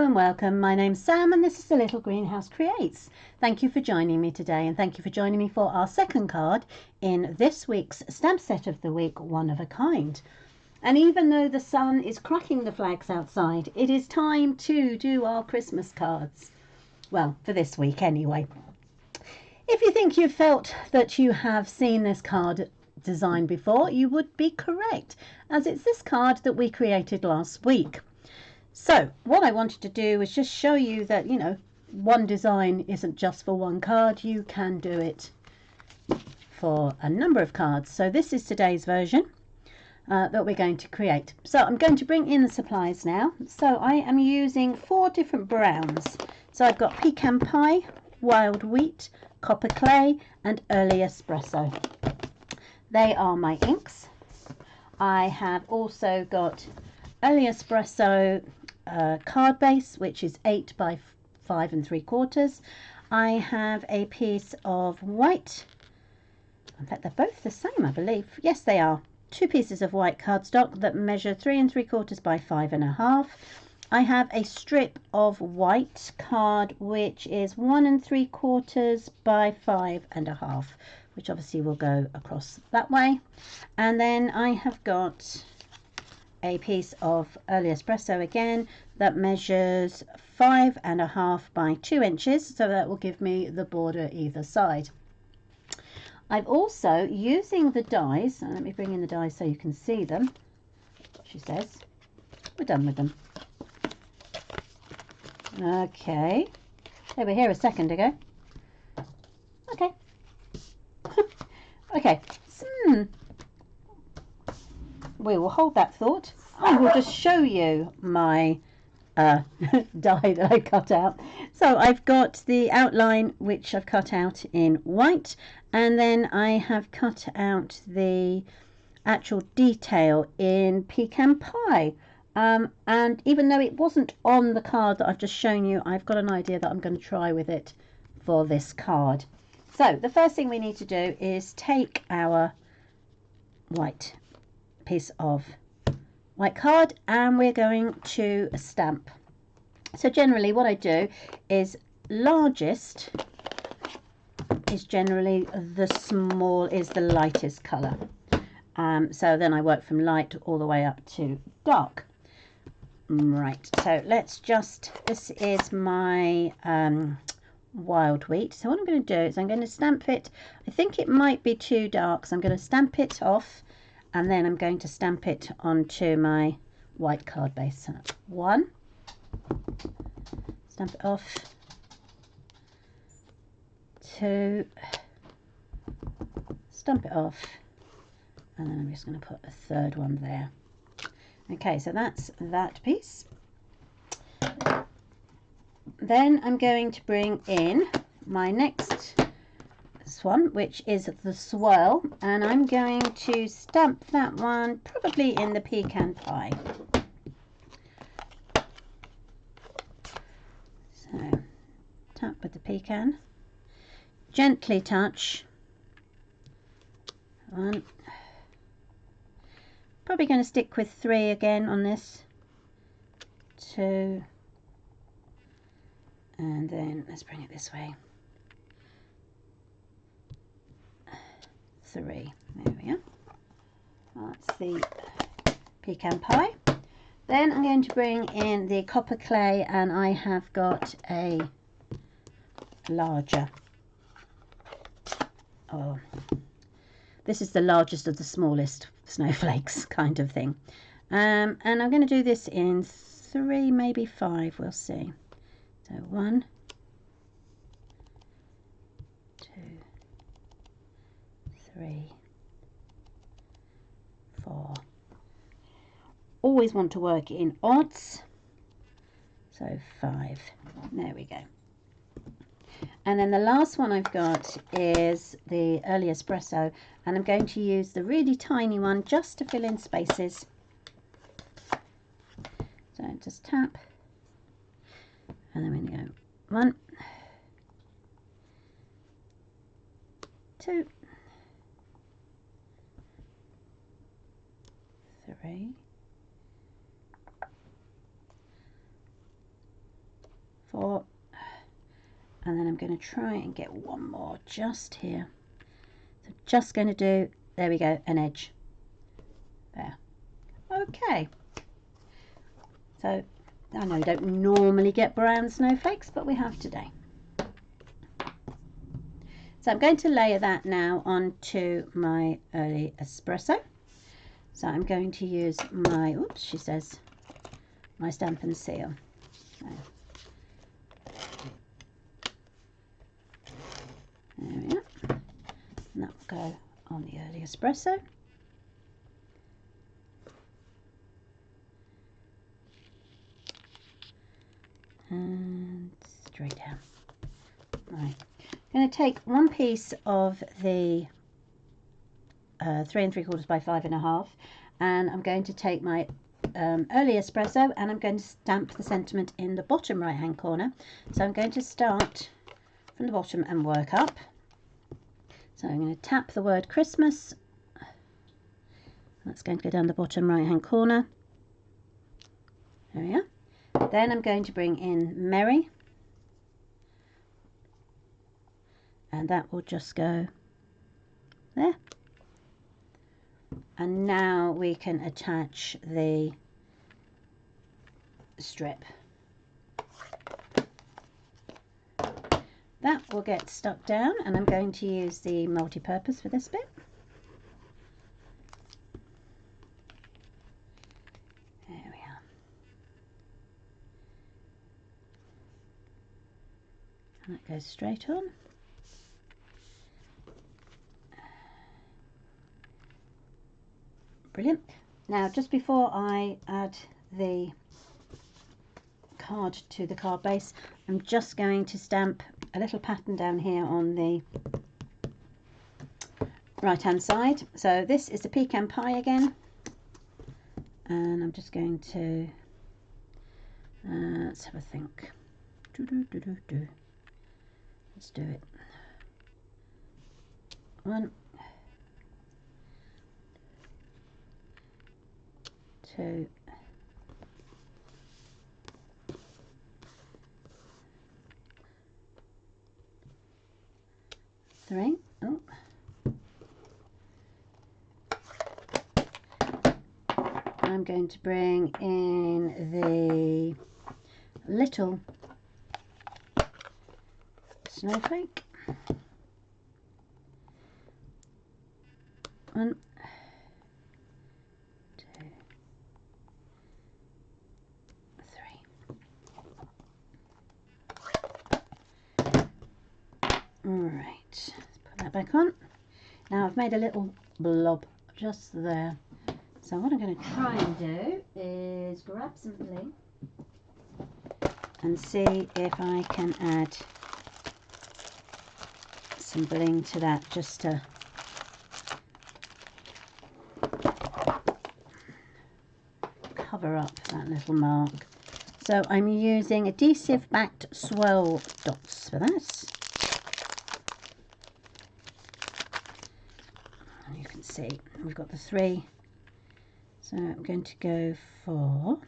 Hello and welcome. My name's Sam and this is The Little Greenhouse Creates. Thank you for joining me today and thank you for joining me for our second card in this week's stamp set of the week, One of a Kind. And even though the sun is cracking the flags outside, it is time to do our Christmas cards. Well, for this week anyway. If you think you've felt that you have seen this card design before, you would be correct, as it's this card that we created last week. So what I wanted to do was just show you that, one design isn't just for one card. You can do it for a number of cards. So this is today's version that we're going to create. So I'm going to bring in the supplies now. So I am using 4 different browns. So I've got pecan pie, wild wheat, copper clay and early espresso. They are my inks. I have also got early espresso card base, which is 8 by 5 3/4. I have a piece of white, in fact they're both the same I believe, yes they are, 2 pieces of white cardstock that measure 3 3/4 by 5 1/2. I have a strip of white card which is 1 3/4 by 5 1/2, which obviously will go across that way. And then I have got a piece of early espresso again that measures 5 1/2 by 2 inches, so that will give me the border either side. I've also, using the dies, let me bring in the dies so you can see them. She says we're done with them. Okay, they were here a second ago. Okay. Okay, we will hold that thought. I will just show you my die that I cut out. So I've got the outline which I've cut out in white, and then I have cut out the actual detail in pecan pie. And even though it wasn't on the card that I've just shown you, I've got an idea that I'm going to try with it for this card. So the first thing we need to do is take our white piece of white card and we're going to stamp. So generally what I do is largest is generally the lightest color. So then I work from light all the way up to dark. Right, so let's just, this is my wild wheat. So what I'm going to do is I'm going to stamp it. I think it might be too dark, so I'm going to stamp it off and then I'm going to stamp it onto my white card base. So 1, stamp it off, 2, stamp it off, and then I'm just going to put a third one there. Okay, so that's that piece. Then I'm going to bring in my next one, which is the swirl, and I'm going to stamp that one probably in the pecan pie. So tap with the pecan, gently touch. 1, probably going to stick with 3 again on this, 2, and then let's bring it this way, 3. There we are. That's the pecan pie. Then I'm going to bring in the copper clay, and I have got a larger, this is the largest of the smallest snowflakes kind of thing. And I'm going to do this in 3, maybe 5, we'll see. So 1, 2, 3, 4. Always want to work in odds. So 5. There we go. And then the last one I've got is the early espresso, and I'm going to use the really tiny one just to fill in spaces. So just tap, and then we're going to go 1, 2, 3, 4, and then I'm going to try and get one more just here. So just going to do, there we go, an edge there. Okay, so I know you don't normally get brown snowflakes, but we have today. So I'm going to layer that now onto my early espresso. So I'm going to use my, oops, she says, my stamp and seal. So, there we are. And that will go on the early espresso. And straight down. Right. I'm going to take one piece of the 3 3/4 by 5.5, and I'm going to take my early espresso, and I'm going to stamp the sentiment in the bottom right hand corner. So I'm going to start from the bottom and work up. So I'm going to tap the word Christmas. That's going to go down the bottom right hand corner. There we are. Then I'm going to bring in Merry, and that will just go there. And now we can attach the strip. That will get stuck down, and I'm going to use the multi-purpose for this bit. There we are. And that goes straight on. Brilliant. Now, just before I add the card to the card base, I'm just going to stamp a little pattern down here on the right hand side. So this is the pecan pie again, and I'm just going to let's have a think. Let's do it. 1, 2, 3. Oh. I'm going to bring in the little snowflake. 1, 2, 3. Right, let's put that back on. Now I've made a little blob just there. So what I'm going to try and do is grab some bling and see if I can add some bling to that, just to cover up that little mark. So I'm using adhesive backed swirl dots for this. And you can see we've got the 3. So I'm going to go for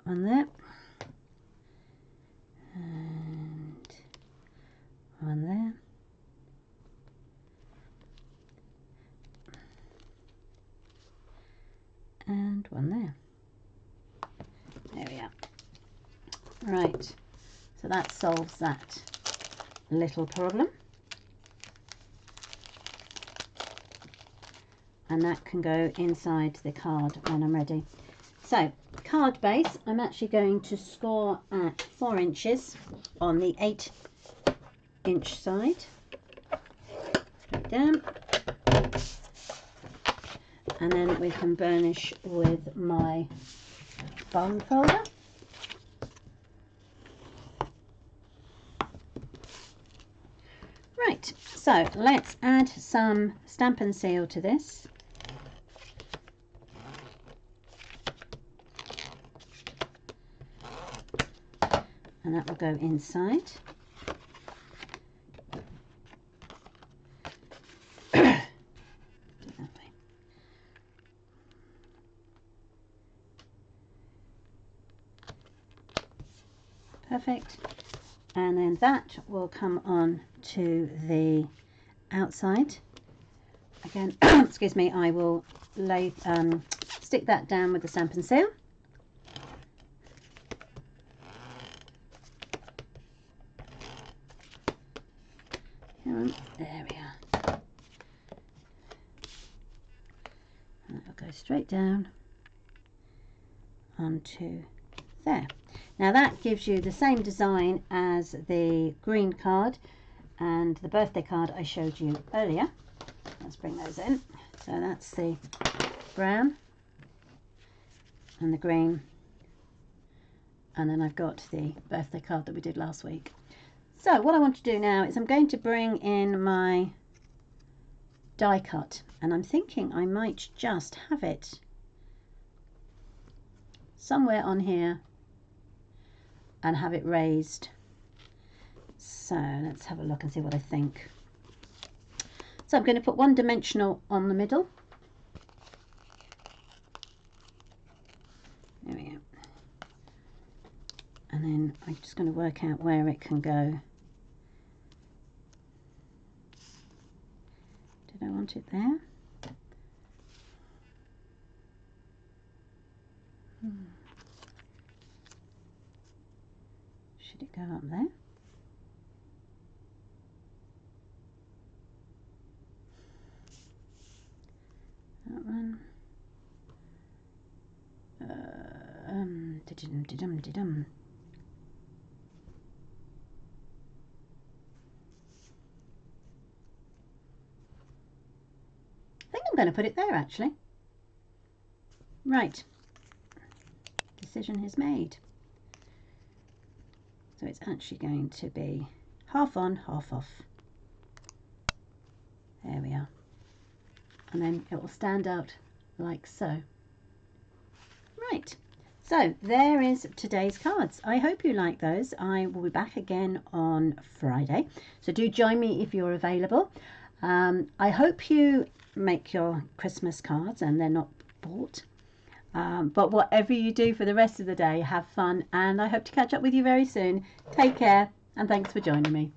one there and one there, and one there. There we are. Right, so that solves that little problem, and that can go inside the card when I'm ready. So card base, I'm actually going to score at 4 inches on the 8-inch side, straight down, and then we can burnish with my bone folder. Right, so let's add some stamp and seal to this. And that will go inside. Perfect. And then that will come on to the outside. Again, excuse me, I will stick that down with the stamp and seal. There we are. And it'll go straight down onto there. Now that gives you the same design as the green card and the birthday card I showed you earlier. Let's bring those in. So that's the brown and the green, and then I've got the birthday card that we did last week. So what I want to do now is I'm going to bring in my die cut, and I'm thinking I might just have it somewhere on here and have it raised. So let's have a look and see what I think. So I'm going to put one dimensional on the middle. There we go. And then I'm just going to work out where it can go. Did I want it there? Should it go up there? That one. Didum. I think I'm going to put it there actually. Right. Decision is made. So it's actually going to be half on, half off. There we are. And then it will stand out like so. Right. So there is today's cards. I hope you like those. I will be back again on Friday. So do join me if you're available. I hope you make your Christmas cards and they're not bought. But whatever you do for the rest of the day, have fun, and I hope to catch up with you very soon. Take care, and thanks for joining me.